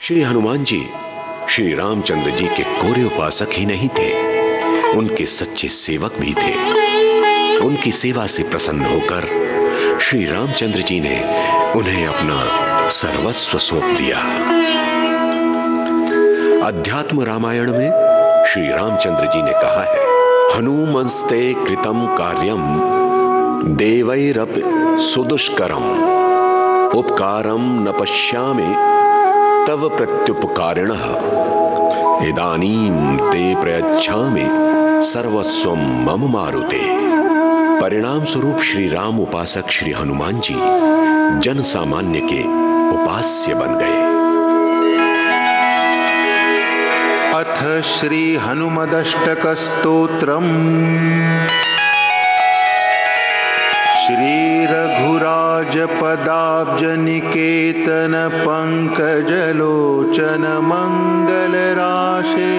श्री हनुमान जी श्री रामचंद्र जी के कोरे उपासक ही नहीं थे, उनके सच्चे सेवक भी थे। उनकी सेवा से प्रसन्न होकर श्री रामचंद्र जी ने उन्हें अपना सर्वस्व सौंप दिया। अध्यात्म रामायण में श्री रामचंद्र जी ने कहा है, हनुमंस्ते कृतम कार्यम देवैरपि सुदुष्करम उपकारम न पश्यामि तव प्रत्युपकारिणः इदानीं ते प्रयच्छामि सर्वस्वं मम मारुते। परिणाम स्वरूप श्री राम उपासक श्री हनुमान जी जन सामान्य के उपास्य बन गए। अथ श्री हनुमदष्टक स्तोत्रम्। श्री रघुराज पदाब्ज निकेतन पंकजलोचन मंगल राशे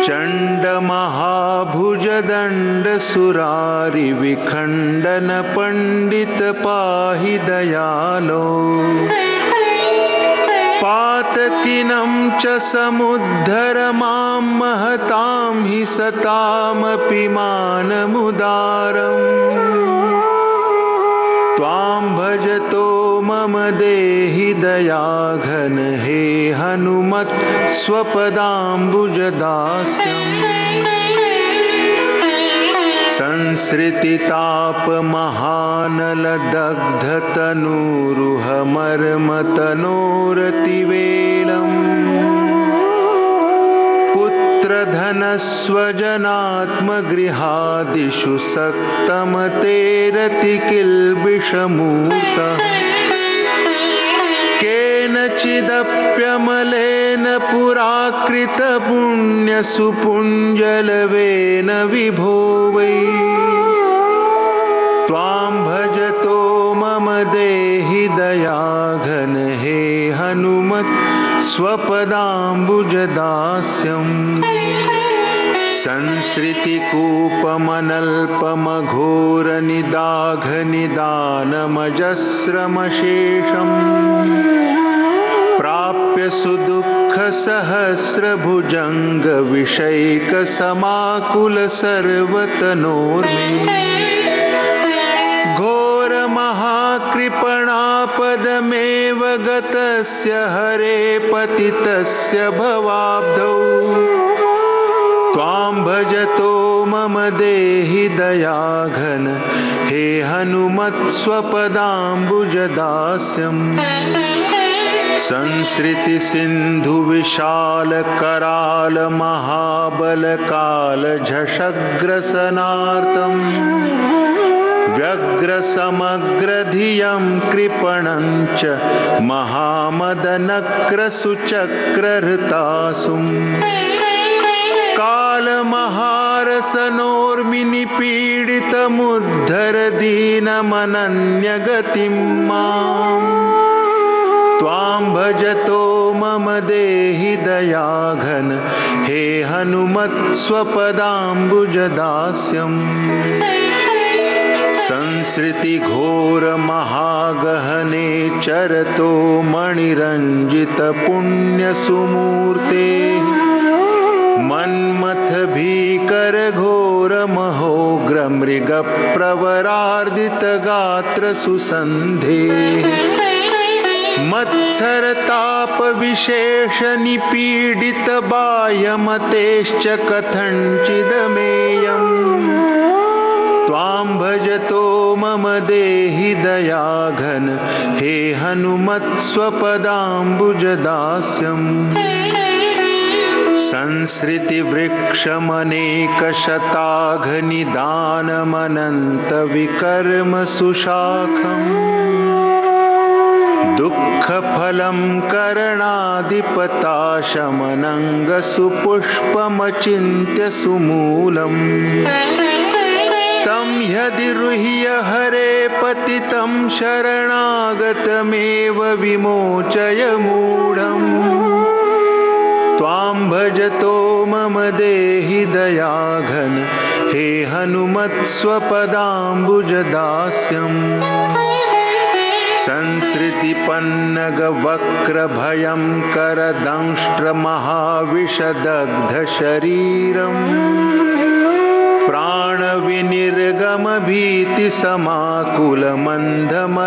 चंड महाभुज दंड सुरारि विखंडन पंडित पाहि दयालो पातकीनं च समुद्धर मां महतां हि सतामपि मानमुदारम् त्वां भजतो मम देहि दयाघन हे हनुमत् स्वपदाम्बुजदास्यम्। संसृतिताप महानल दग्ध तनूरुह मर्म तनोरतिवेलम् पुत्र धनस्वजनात्म गृहादिषु सक्तमतेरति किल्बिषमूर्तः केनचिदप्यमलेन पुराकृत पुण्य सुपुञ्जलवेन विभो वै त्वां भजतो मम देहि दयाघन हे हनुमत् स्वपदाम्बुजदास्यम्। संसृतिकूपमनल्पमघोर निदाघ निदानमजस्रमशेषम् प्राप्य सुदुःख सहस्र भुजंग विषैक समाकुल सर्वतनोर्मे घोर महाकृपणापदमेव गतस्य हरे पतितस्य भवाब्धौ त्वां भजतो मम देहि दयाघन हे हनुमत् स्वपदाम्बुजदास्यम्। संसृति सिंधु विशाल कराल महाबल काल झषग्रसनार्तम् व्यग्र समग्र धियं कृपणं च महामदनक्र सुचक्रहृतासुम् काल महारसनोर्मिनि पीडितमुद्धर दीनमनन्यगतिं माम् त्वां भजतो मम देहि दयाघन हे हनुमत् स्वपदाम्बुजदास्यम्। संसृति घोर महागहने चरतो मणिरंजित पुण्य सुमूर्ते मन्मथ भीकर घोर महोग्र मृग प्रवरार्दित गात्र सुसंधे मत्सर ताप विशेष निपीडित बाह्यमतेश्च कथंचिदमेयम् त्वां भजतो मम देहि दयाघन हे हनुमत् स्वपदाम्बुजदास्यम्। संसृति वृक्षमनेक शताघ निदानमनंत विकर्म सुशाखम् दुःख फलं करणादिपताशमनंग सुपुष्पमचिन्त्य सुमूलम् तं यदि रुह्य हरे पतितं शरणागतमेव विमोचय मूढम् त्वां भजतो मम देहि दयाघन हे हनुमत् स्वपदाम्बुजदास्यम्। संसृतिपन्नग वक्र भयंकर दंष्ट्र महाविषदग्ध शरीरम् प्राण विनिर्गम भीति समाकुल मंदमनाथमतीव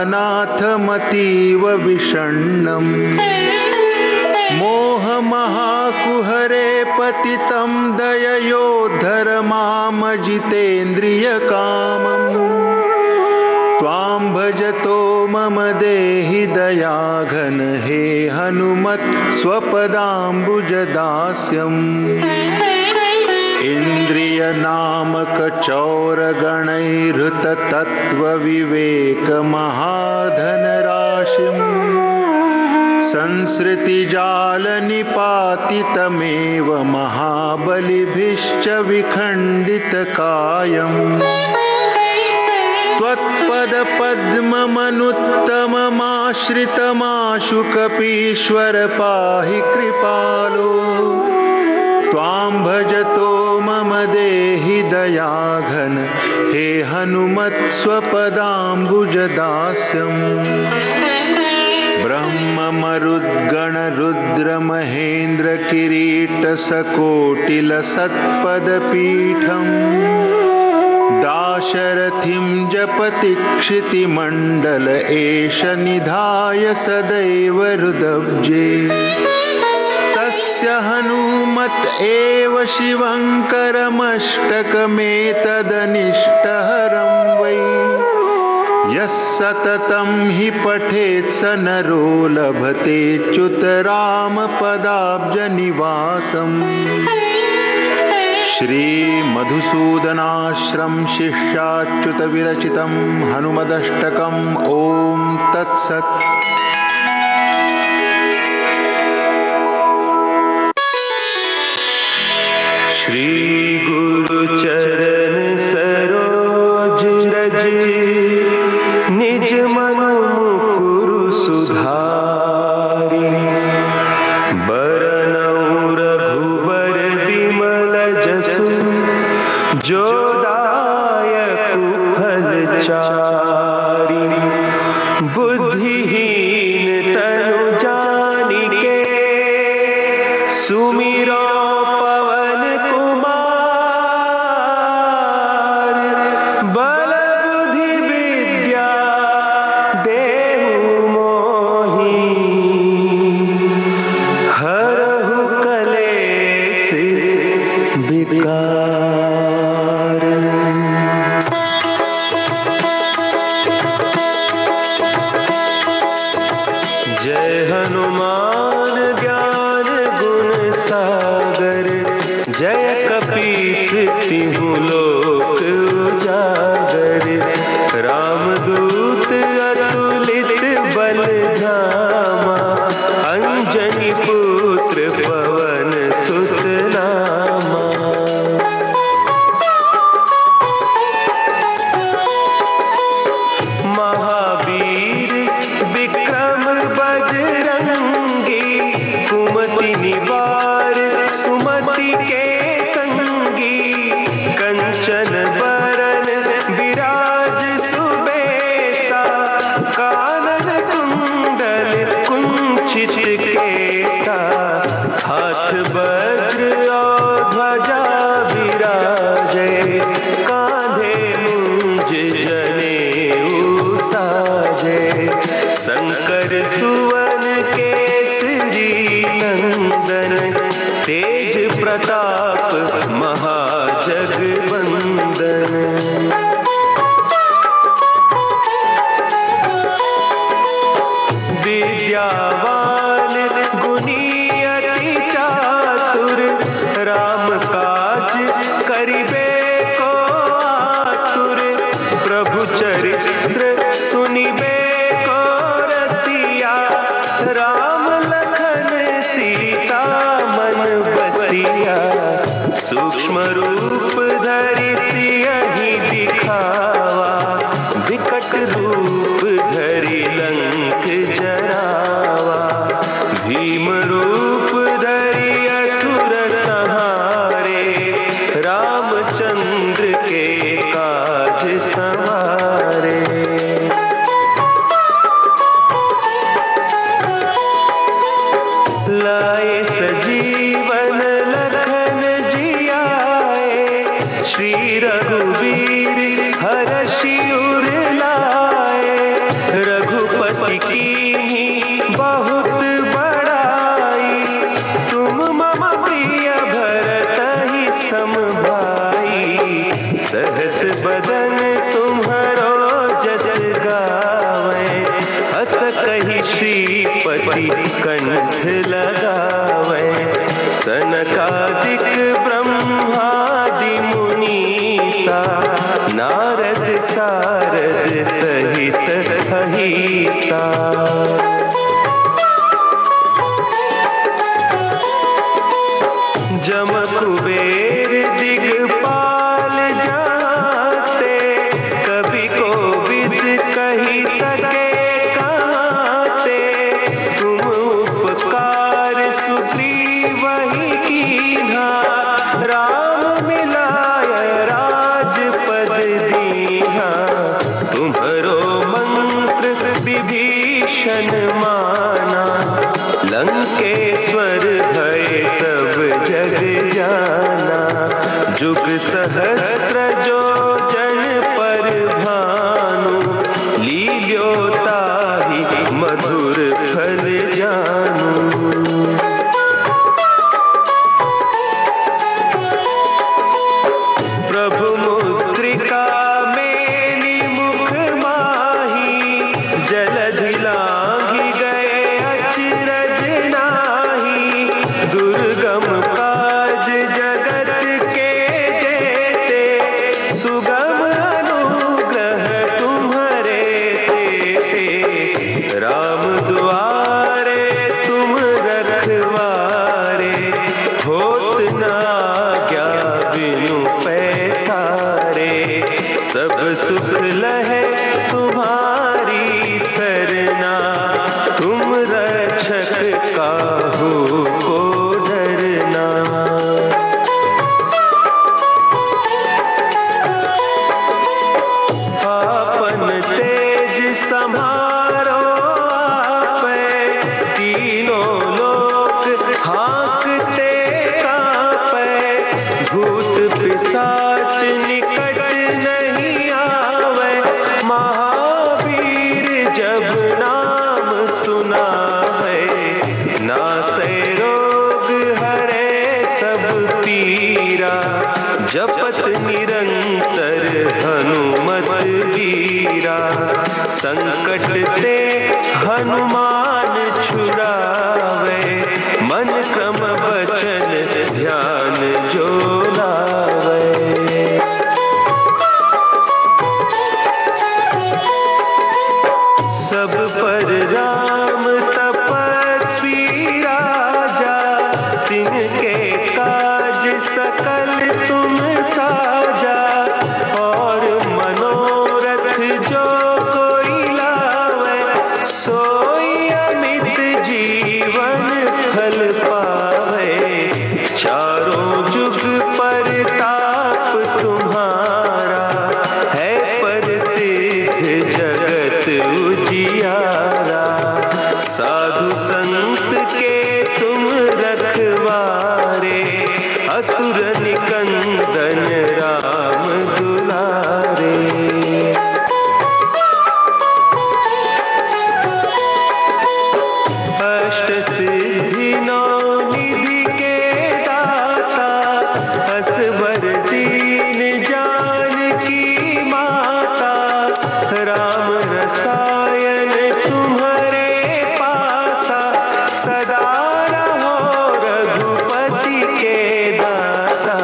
विषण्णम् मोह महाकुहरे पतितं दययोद्धर मामजितेन्द्रिय कामम् त्वां भजतो मम देहि दयाघन हे हनुमत् स्वपदाम्बुजदास्यम् इंद्रिय नामक चौर गणैर्हृत तत्व विवेक महाधन राशिम् संसृति जाल निपातितमेव महाबलिभिश्च विखण्डित कायम् त्वत्पद पद्ममनुत्तममाश्रितमाशु कपीश्वर पाहि कृपालो त्वां भजतो मम देहि दयाघन हे हनुमत् स्वपदाम्बुजदास्यम् ब्रह्म मरुद्गण रुद्र महेन्द्र किरीट सकोटिल सत्पद पीठम् दाशरथिं जपति क्षितिमण्डल एष निधाय सदैव हृदब्जे तस्य हनुमत एव शिवङ्करमष्टकमेतदनिष्टहरं वै यः सततं हि पठेत् स नरो लभतेऽच्युत रामपदाब्जनिवासम् श्री मधुसूदनाश्रम शिष्याच्युत विरचितं हनुमदष्टकम् ओम तत्सत्। श्री गुरु चरण सरोज रज निज मन मुकुरु सुधारि बरनउँ रघुबर बिमल जसु जो दायकु फल चारि बुद्धिहीन तनु जानिके सुमिरो जय हनुमान ज्ञान गुण सागर जय कपीस तिहु लोक उजागर रामदूत अतुलित बल धामा अंजनी पुत्र पवन सुत नामा महावीर विक्रम बजरंगी कुमति निवार सुमति के संगी कंचन बरन विराज सुबेसा कानन कुंडल कुंचित केसा हाथ वज्र और ध्वजा विराजे कांधे मुंज जनेऊ साजे शंकर सुवन केसरी नंदन तेज प्रताप महाजगवंदन विद्यावान गुणी अति चातुर राम काज करिबे को आतुर प्रभु चरित्र सुनिबे को रसिया राम लखन सीता मन बसिया सूक्ष्म रूप धरि सियहि दिखावा विकट रूप धरि लंक जरावा भीम रूप धरि असुर संहारे रामचंद्र के काज संवारे लाए सजीवन लखन जियाए, श्री रघुवीर हरषि उर लाए। रघुपति कीन्ही बहुत बड़ाई, तुम मम प्रिय भरतहि सम भाई। सहस बदन तुम्हरो जस गावै, अस कहि श्रीपति कंठ लगावै। सनकादिक ब्रह्मादि मुनीसा, नारद सारद सहित अहिसा। जम कुबेर दिगपाल जाते, कवि कोविद कही सके कहते। तुम उपकार सुग्रीवहि कीन्हा, राम मिलाय राजपद दीन्हा। तुम्हरो मंत्र विभीषण माना, लंकेश्वर भय सब जग जाना। जुग सहस्त्र जो जन पर भानु, लील्यो ताहि मधुर फल जानू। प्रभु मुद्रिका मेलि मुख माही, जलधि लांघि गए अचरज नाही। दुर्गम काज जगत के जेते, सुगम अनुग्रह तुम्हरे तेते। राम दुआरे तुम रखवारे, होत न आज्ञा बिनु पैसारे। सब सुख लहे तुम्हारी सरना, तुम रक्षक काहू को डरना। आपन तेज सम्हारो आपै, तीनों लोक हाँकते कांपै। भूत पिशाच निकट नहीं आवे, महावीर जब नाम सुनावे। नासै रोग हरे सब पीरा, जपत निरंतर हनुमत वीरा। संकट ते हनुमान छुड़ावे, मन क्रम वचन ध्यान जो लावे। सब पर राम तपस्वी राजा, तिनके काज सकल तुम साजा। और मनोरथ जो कोई लावे, सोई अमित जीवन फल पावे। चारों जुग परताप तुम्हारा, है प्रसिद्ध जगत उजियारा। साधु संत के तुम रखवारे, असुर निकंदन राम दुलारे। अष्ट सिद्धि नौ निधि के दाता, असवर दीन जानकी माता। राम रसायन तुम्हारे पासा, सदा रहो रघुपति के दासा।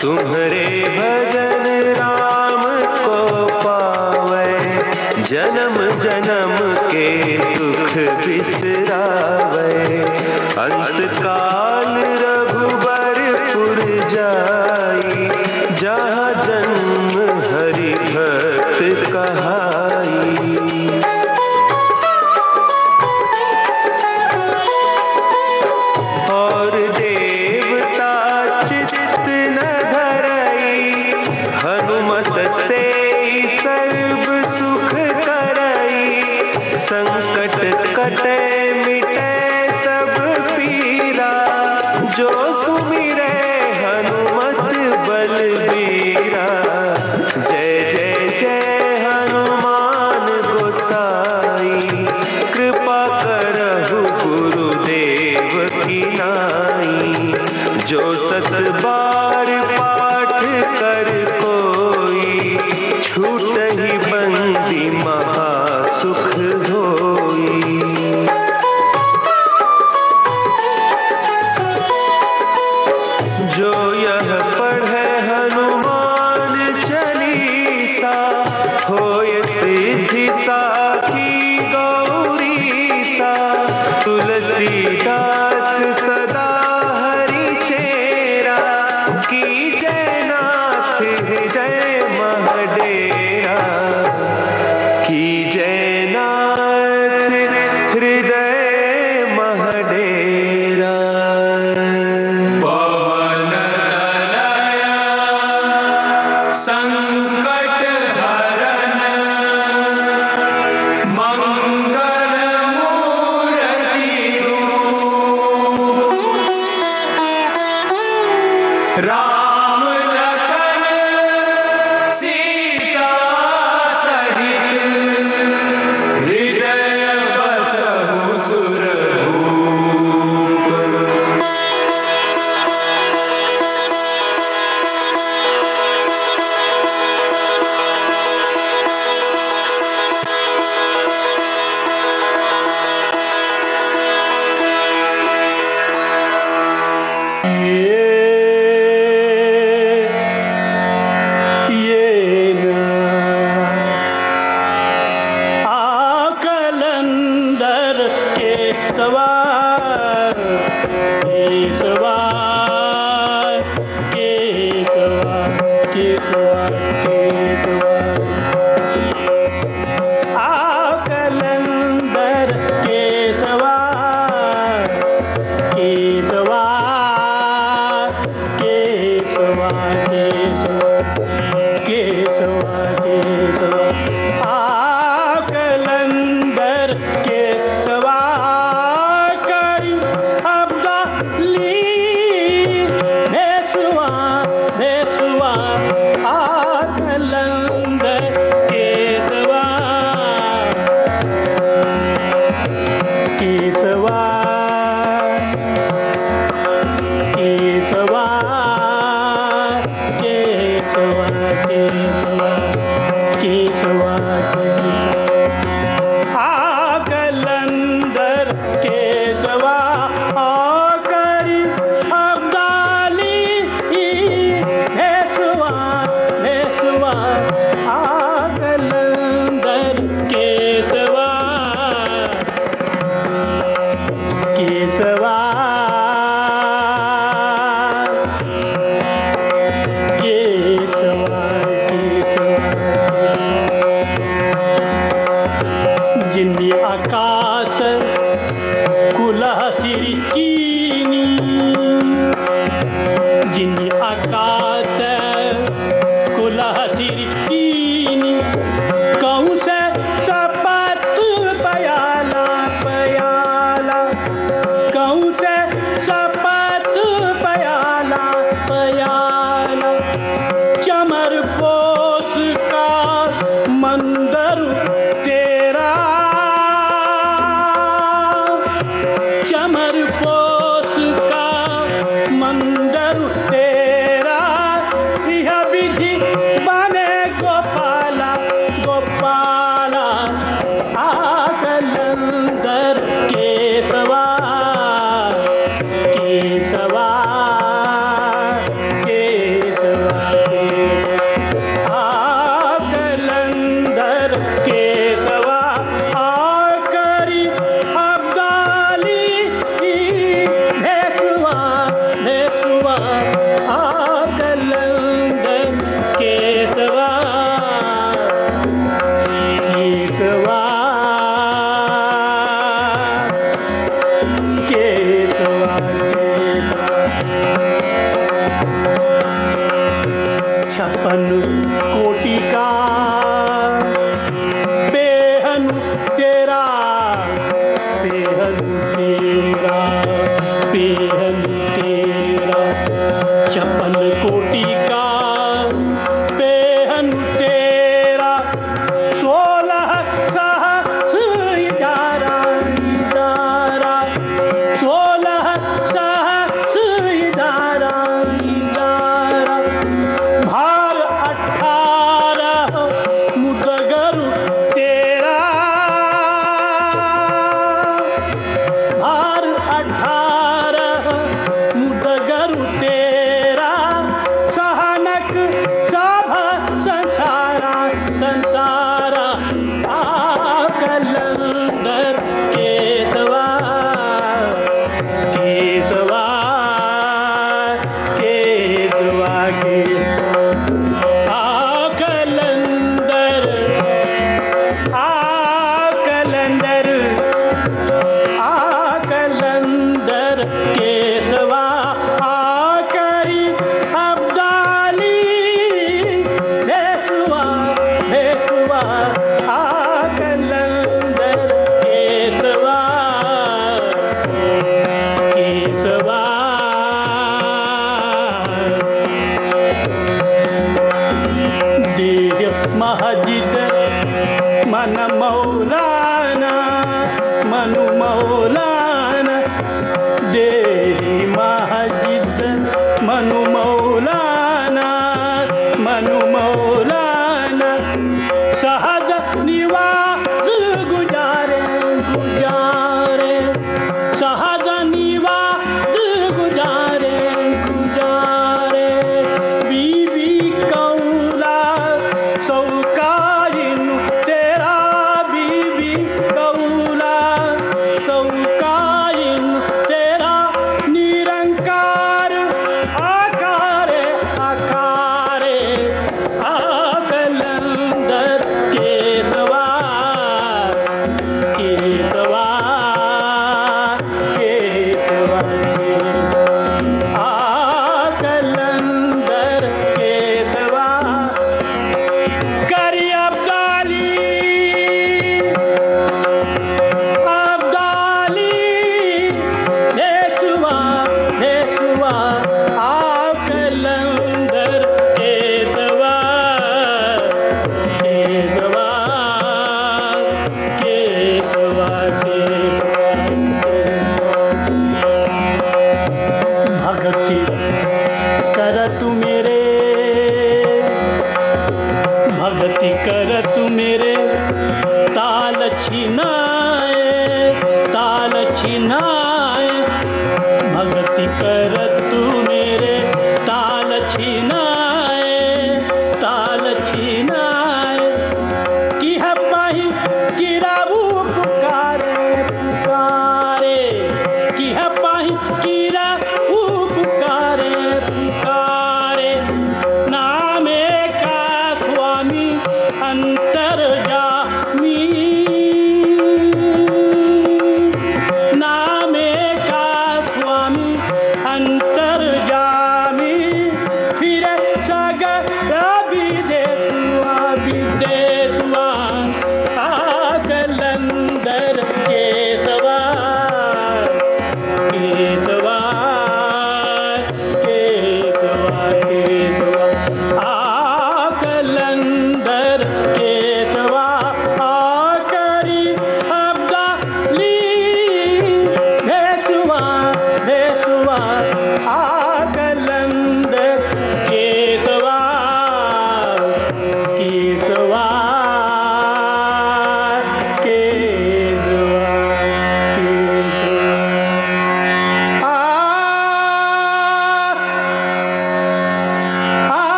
तुम्हारे भजन राम को पावै, जन्म जन्म के दुख बिसरावै। अंत काल रघुबरपुर जाई, जहाँ जन्म हरि भक्त कहाई। और देवता चित्त न धरई, हनुमत से सर्व सुख करई। संकट कटे मिटे सब कठिनाई, जो 7 बार पाठ कर कोई, छूटहि बंदी महासुख होई। जो यह पढ़े हनुमान चालीसा, होय सिद्धि साखी गौरी सा। तुलसीदास सदा हरि चेरा, कीजय नाथ हृदय महडेरा, कीजय नाथ हृदय महडेरा। राम लखन सीता सहित, हृदय बसहु सुरभूप।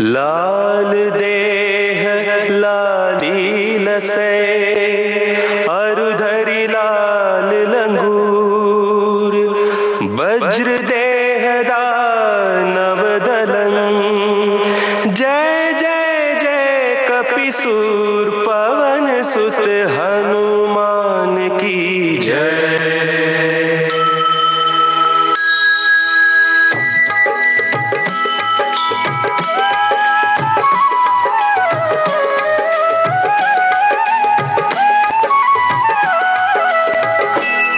लाल देह लाली लसे अरुधरी लाल लंगूर वज्र देह दानव दलंग जय जय जय कपिसूर पवन सुत हनुमान की जय।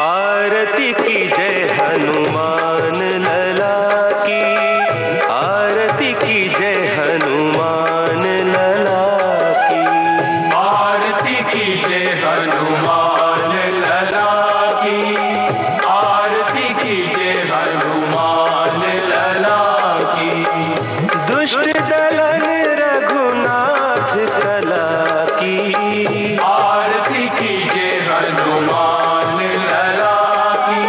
आरती की जय हनुमान लला की, आरती की जय हनुमान लला की, आरती की जय हनुमान लला की, आरती की जय हनुमान लला की। दुष्ट दलन रघुनाथ कला की, आरती की जय हनुमान लला की,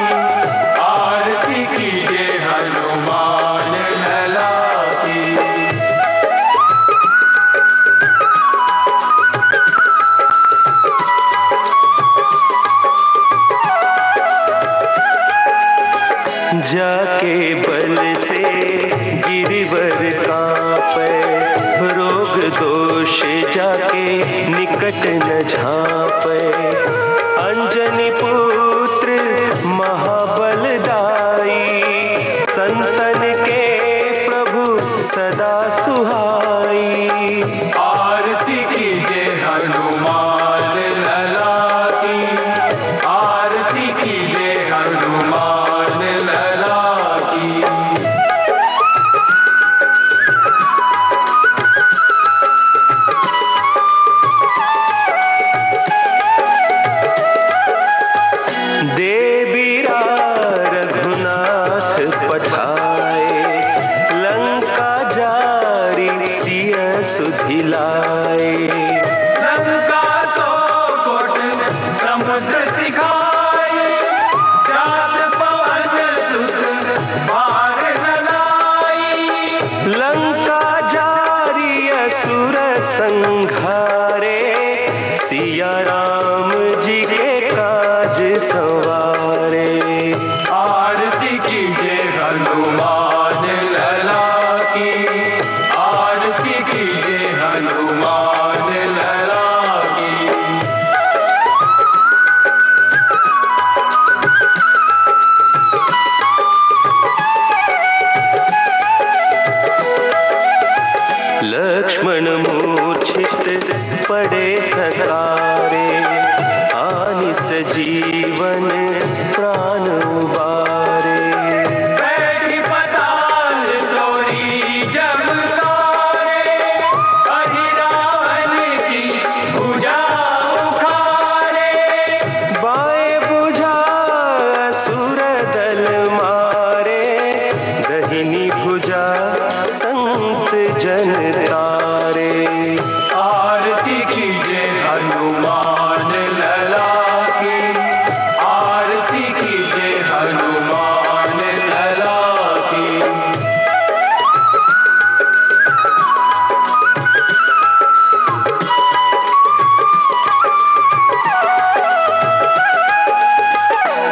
आरती की जय हनुमान लला की। जाके बल से गिरिवर कांपे रोग दोष जाके निकट न झांपे। अंजनी पुत्र महाबलदाई संतन के प्रभु सदा सुहाई। आरती की जय हनुमान लला की, आरती की जय हनुमान लला की। देवीरा रघुनाथ पठाए लंका जारी सिय सुधिलाए। लंका सो कोट समुद्र सिखाए, जात पवन सुत बार नलाई। लंका जारी असुर संघारे सिया राम जी के काज संवारे। आरती की जय हनुमान लला की, आरती की जय हनुमान लला की। लक्ष्मण मूर्छित पड़े सकारे आनिस जीवन प्राण उबारे। बैठी पताल तोरी जब तारे, अहि रावण की भुजा उखाड़े। बाएं बुझा असुर दल मारे दहिनी भुजा संत जन तारे। आरती की जय हनुमान लला की, आरती की जय हनुमान लला की।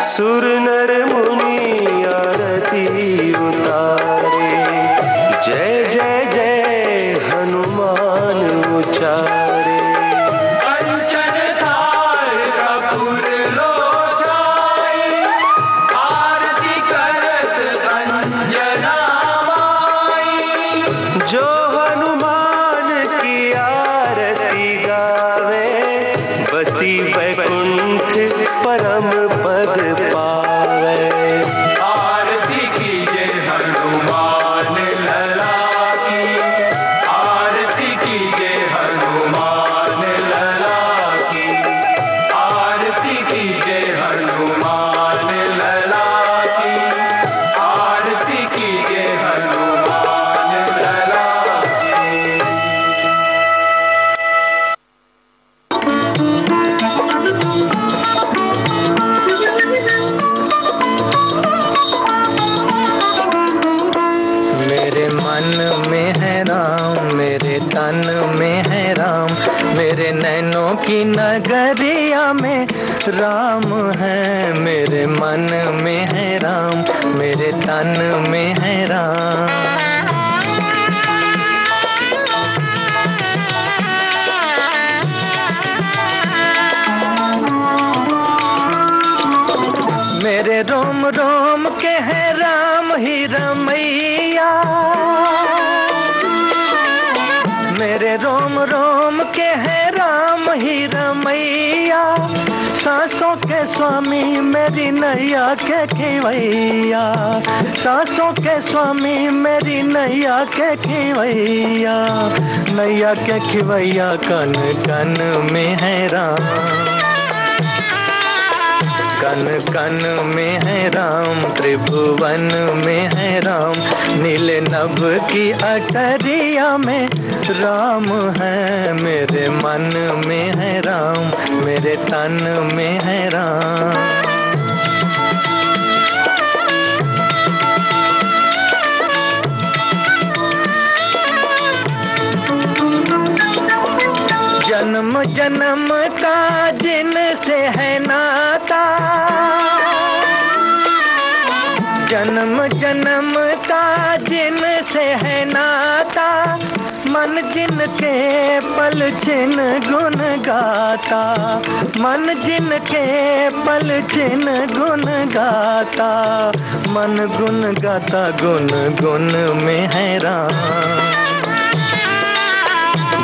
सुर नर मुनि आरती उतारे जय जय जय हनुमान उचारे। कंचन थाल कपूर लोचाई, आरती करत अंजना माई। जो हनुमान की आरती गावे बसी वैकुंठ परम पद पावे। आरती की जय हनुमान लला की, आरती की जय हनुमान लला की, आरती की जय हनुमान लला की, आरती की जय हनुमान लला की। मेरे मन में है राम तन में है राम, मेरे नैनों की नगरिया में राम है, मेरे मन में है राम, मेरे तन में है राम। मेरे रोम रोम के है राम ही रमैया, मेरे रोम रोम के है राम ही रमैया, सांसों के स्वामी मेरी नैया के खिवैया, सांसों के स्वामी मेरी नैया के खिवैया, नैया के खिवैया कन कन में है राम, कन कन में है राम, त्रिभुवन में है राम, नीले नभ की अटरिया में राम है, मेरे मन में है राम, मेरे तन में है राम। जन्म जन्म का जिनसे है नाता, जन्म जन्म का जिनसे है नाता, मन जिनके पल छिन गुन गाता, मन जिनके पल छिन गुन गाता, मन गुन गाता गुन गुन में है राम,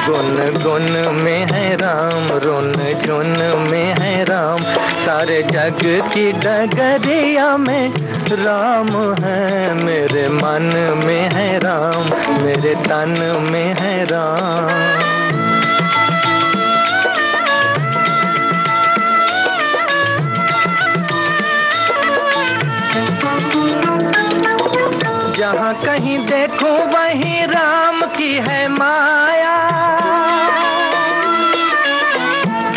गुन गुन में है राम, रुन झुन में है राम, सारे जग की डगरिया में राम है, मेरे मन में है राम, मेरे तन में है राम। जहाँ कहीं देखो वहीं राम की है माया,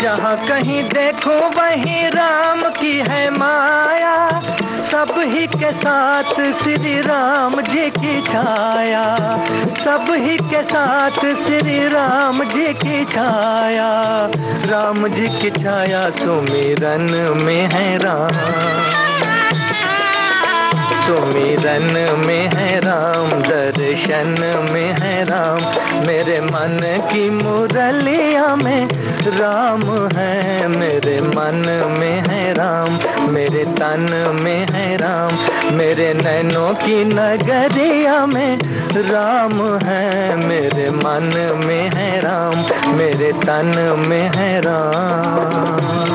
जहाँ कहीं देखो वहीं राम की है माया, सब ही के साथ श्री राम जी की छाया, सब ही के साथ श्री राम जी की छाया, राम जी की छाया सुमिरन में है राम, सुमिरन में है राम, दर्शन में है राम, मेरे मन की मुरलिया में राम है, मेरे मन में है राम, मेरे तन में है राम, मेरे नैनों की नगरिया में राम है, मेरे मन में है राम, मेरे तन में है राम।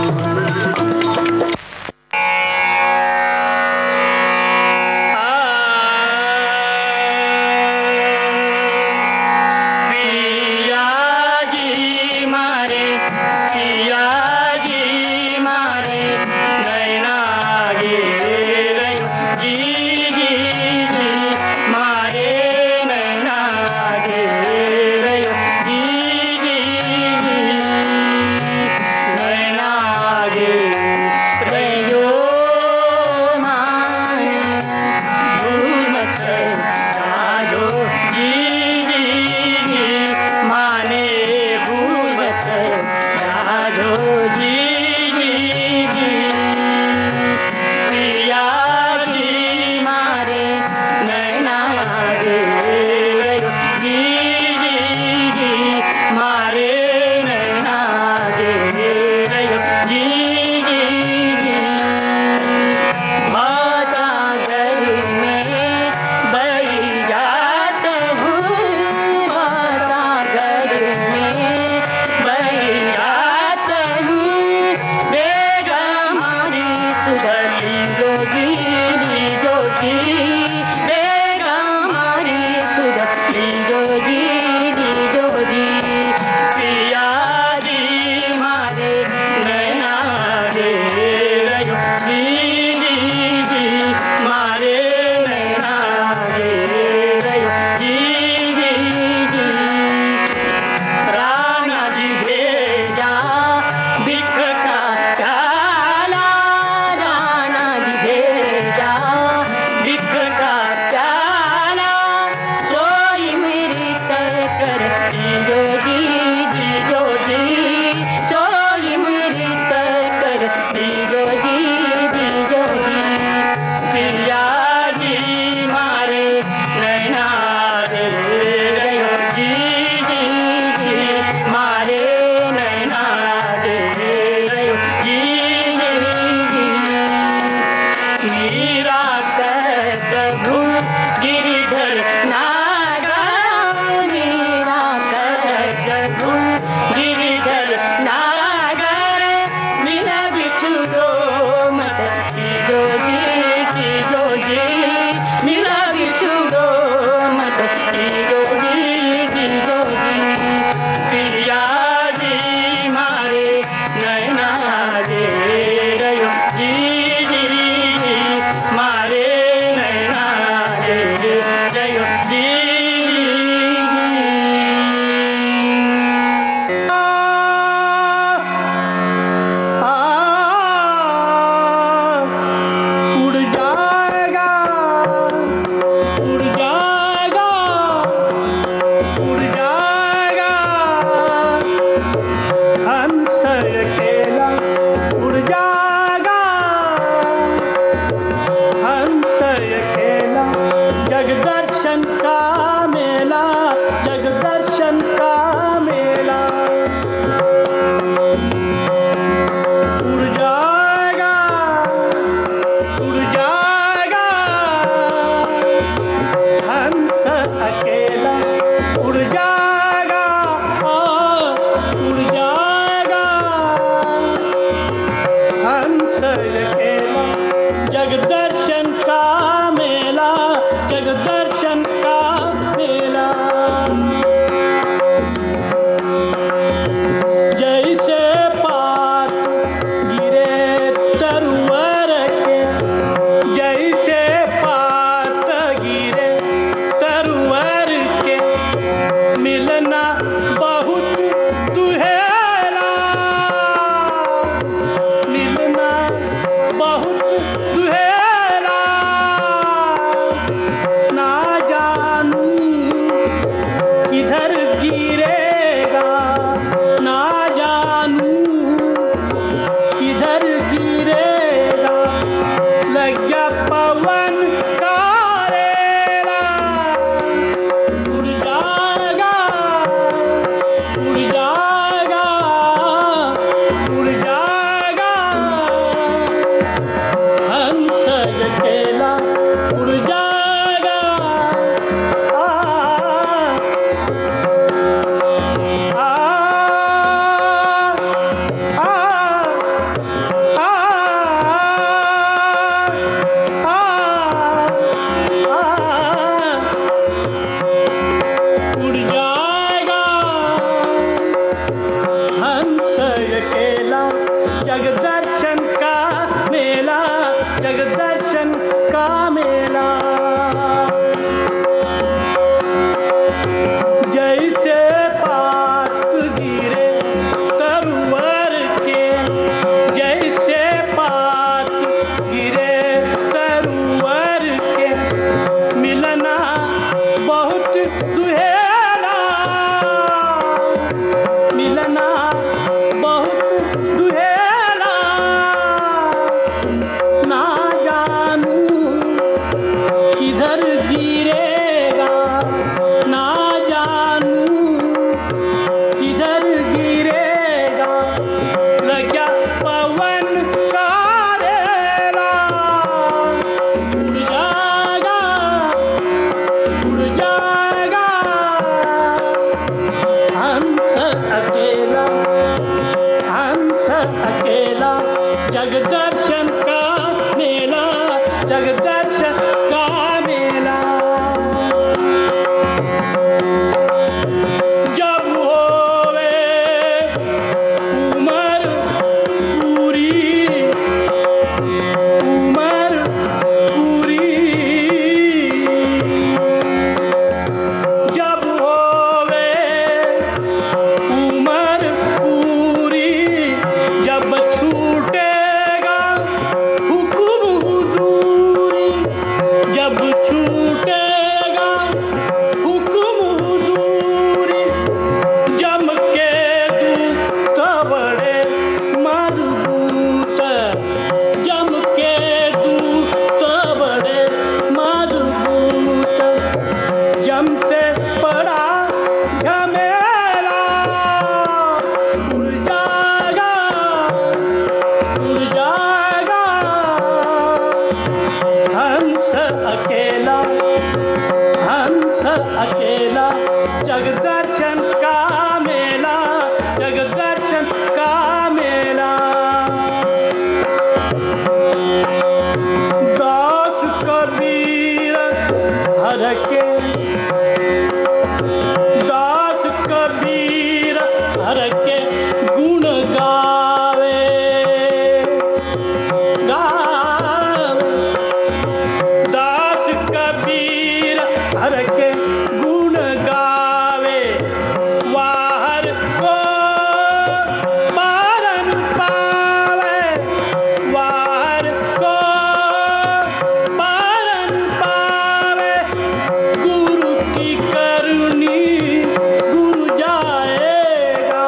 करनी गुरु जाएगा,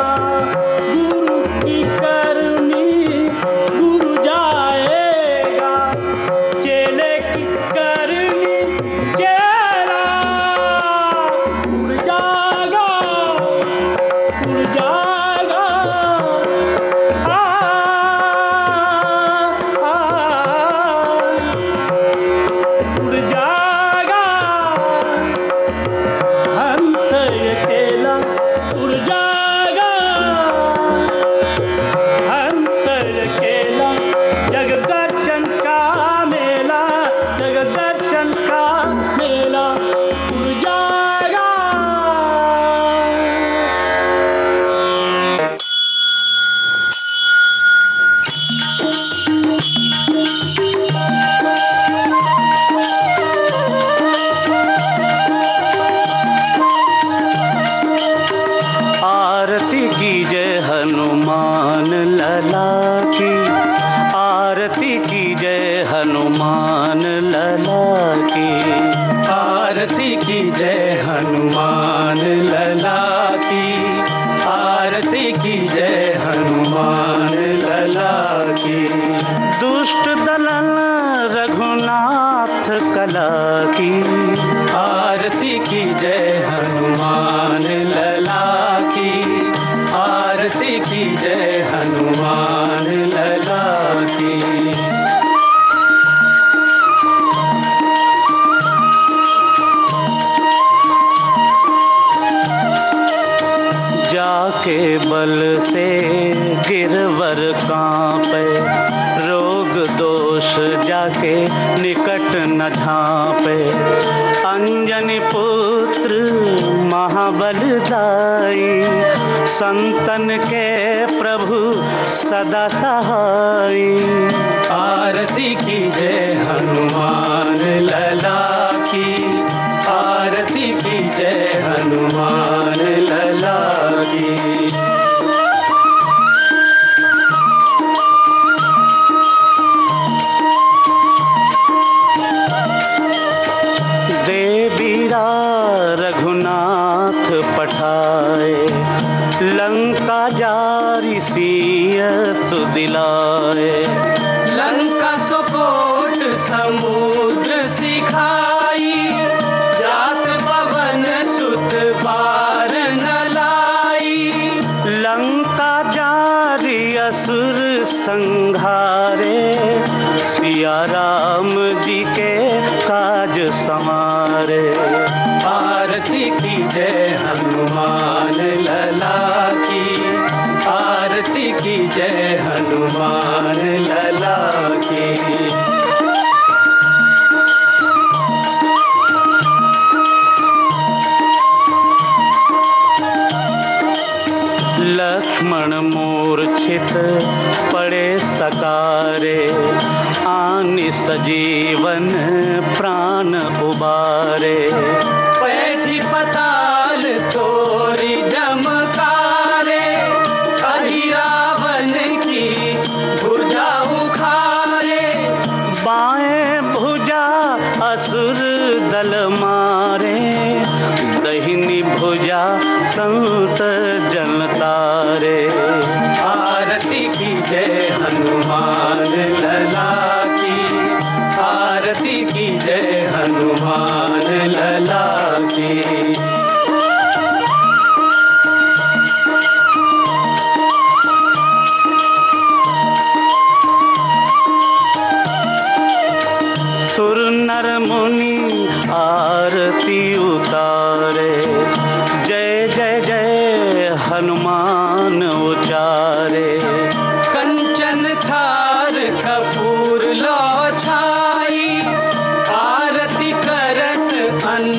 गुरु की करनी गुरु जाएगा, चेले की करनी चेला उड़ जाएगा, उड़ जाएगा। उड़ जाएगा हंस अकेला, उड़ जाएगा हंस अकेला। जगदर्शन का मेला, जगदर्शन का मेला उड़ जाएगा। आरती कीजय हनुमान लला की, आरती कीजय हनुमान लला की, आरती की जय हनुमान लला की, आरती की जय हनुमान लला की। दुष्ट दलन रघुनाथ कला की, आरती की जय हनुमान लला की, आरती की जय हनुमान लला की। जाके बल से गिरवर कांपे, रोग दोष जाके निकट न झांपे। अंजनी पुत्र महाबलदाई, संतन के प्रभु सदा सहाई। आरती की जय हनुमान लला की, आरती की जय हनुमान लला की। देवीरा रघुनाथ पठाए, लंका जारी सिय सुदिलाए। लंका सुकोट समुद्र सिखाई, जात पवन सुत बार न लाई। लंका जारी असुर संहारे, सिया राम जी के काज संवारे। आरती की जय हनुमान लला की, आरती की जय हनुमान लला की। लक्ष्मण मूर्छित पड़े सकारे, आनि सजीवन प्राण उबारे। पैठी पताल तोरी जमकारे, कही रावण की भुजा उखारे। बाएं भुजा असुर दल मारे, दहिनी भुजा संत जन तारे। आरती की जय हनुमान लला की, आरती की जय हनुमान लला की। सुर नर मुनि आरती उतारे, जय जय जय हनुमान उचारे। कंचन थार कपूर लो छाई, आरती करत अन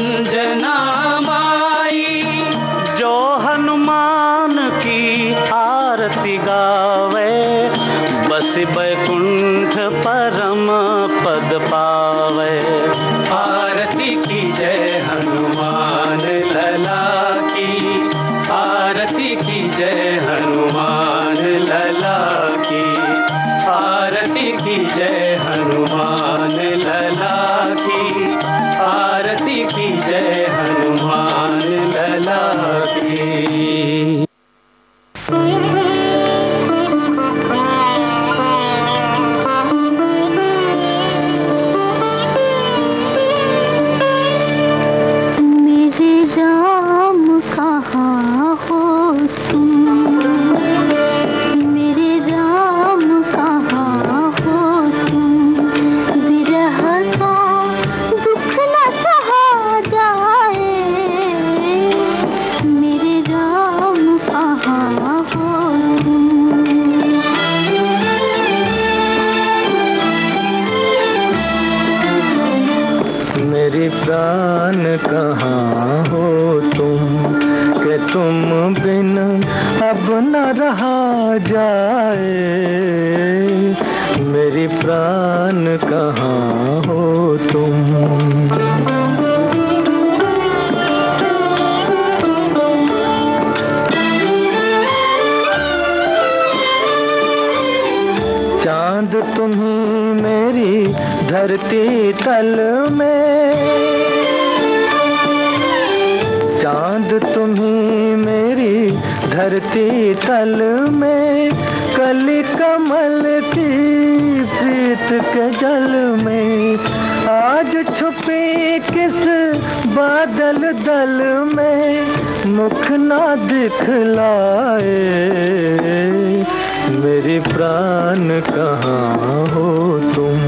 अब न रहा जाए, मेरी प्राण कहाँ हो तुम। चांद तुम्ही मेरी धरती तल में, चांद तुम्ही मेरी धरती तल में, कली कमल की प्रीत के जल में, आज छुपी किस बादल दल में, मुख ना दिखलाए, मेरी प्राण कहाँ हो तुम।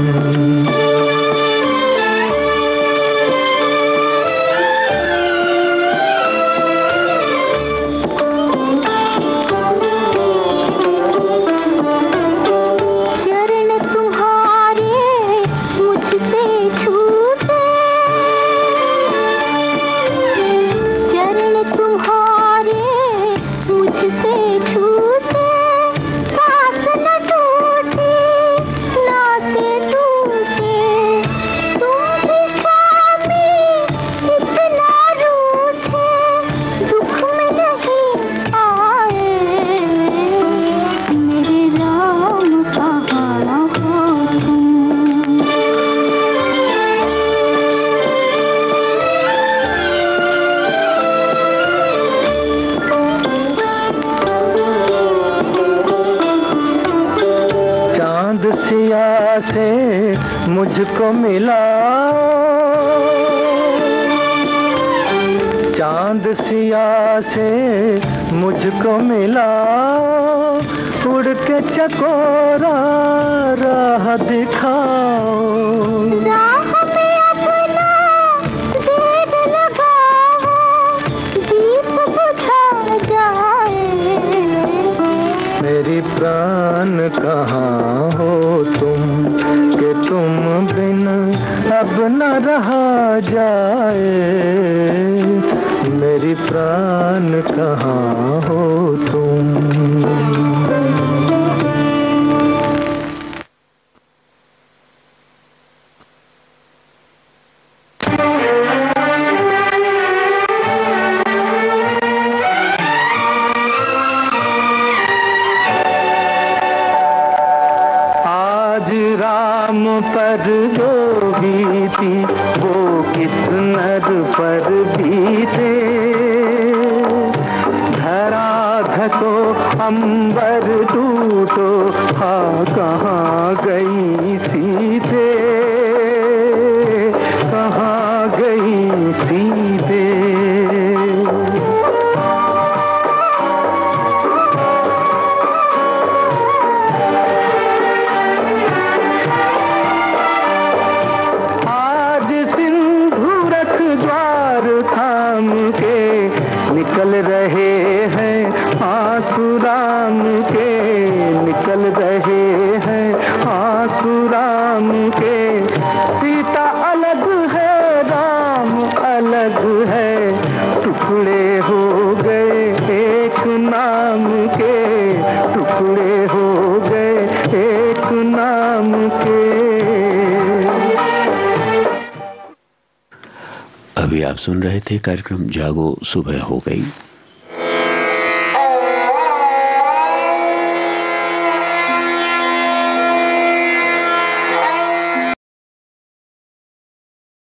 सिया से मुझको मिला, चांद सिया से मुझको मिला, उड़ के चकोरा राह दिखाओ, राह में अपना दीप लगाओ, दीप बुझा जाए, मेरी प्राण कहाँ हो तुम, कि तुम बिन अब न रहा जाए, मेरी प्राण कहाँ हो तुम। पर जो बीती वो किस नर पर बीते, धरा घसो अंबर टूटो, हाँ कहाँ गई सीते, कहाँ गई सीते। निकल रहे हैं आंसू राम के, निकल रहे हैं आंसू राम के, सीता अलग है राम अलग है, टुकड़े हो गए एक नाम के, टुकड़े हो गए एक नाम के। अभी आप सुन रहे थे कार्यक्रम जागो सुबह हो गई।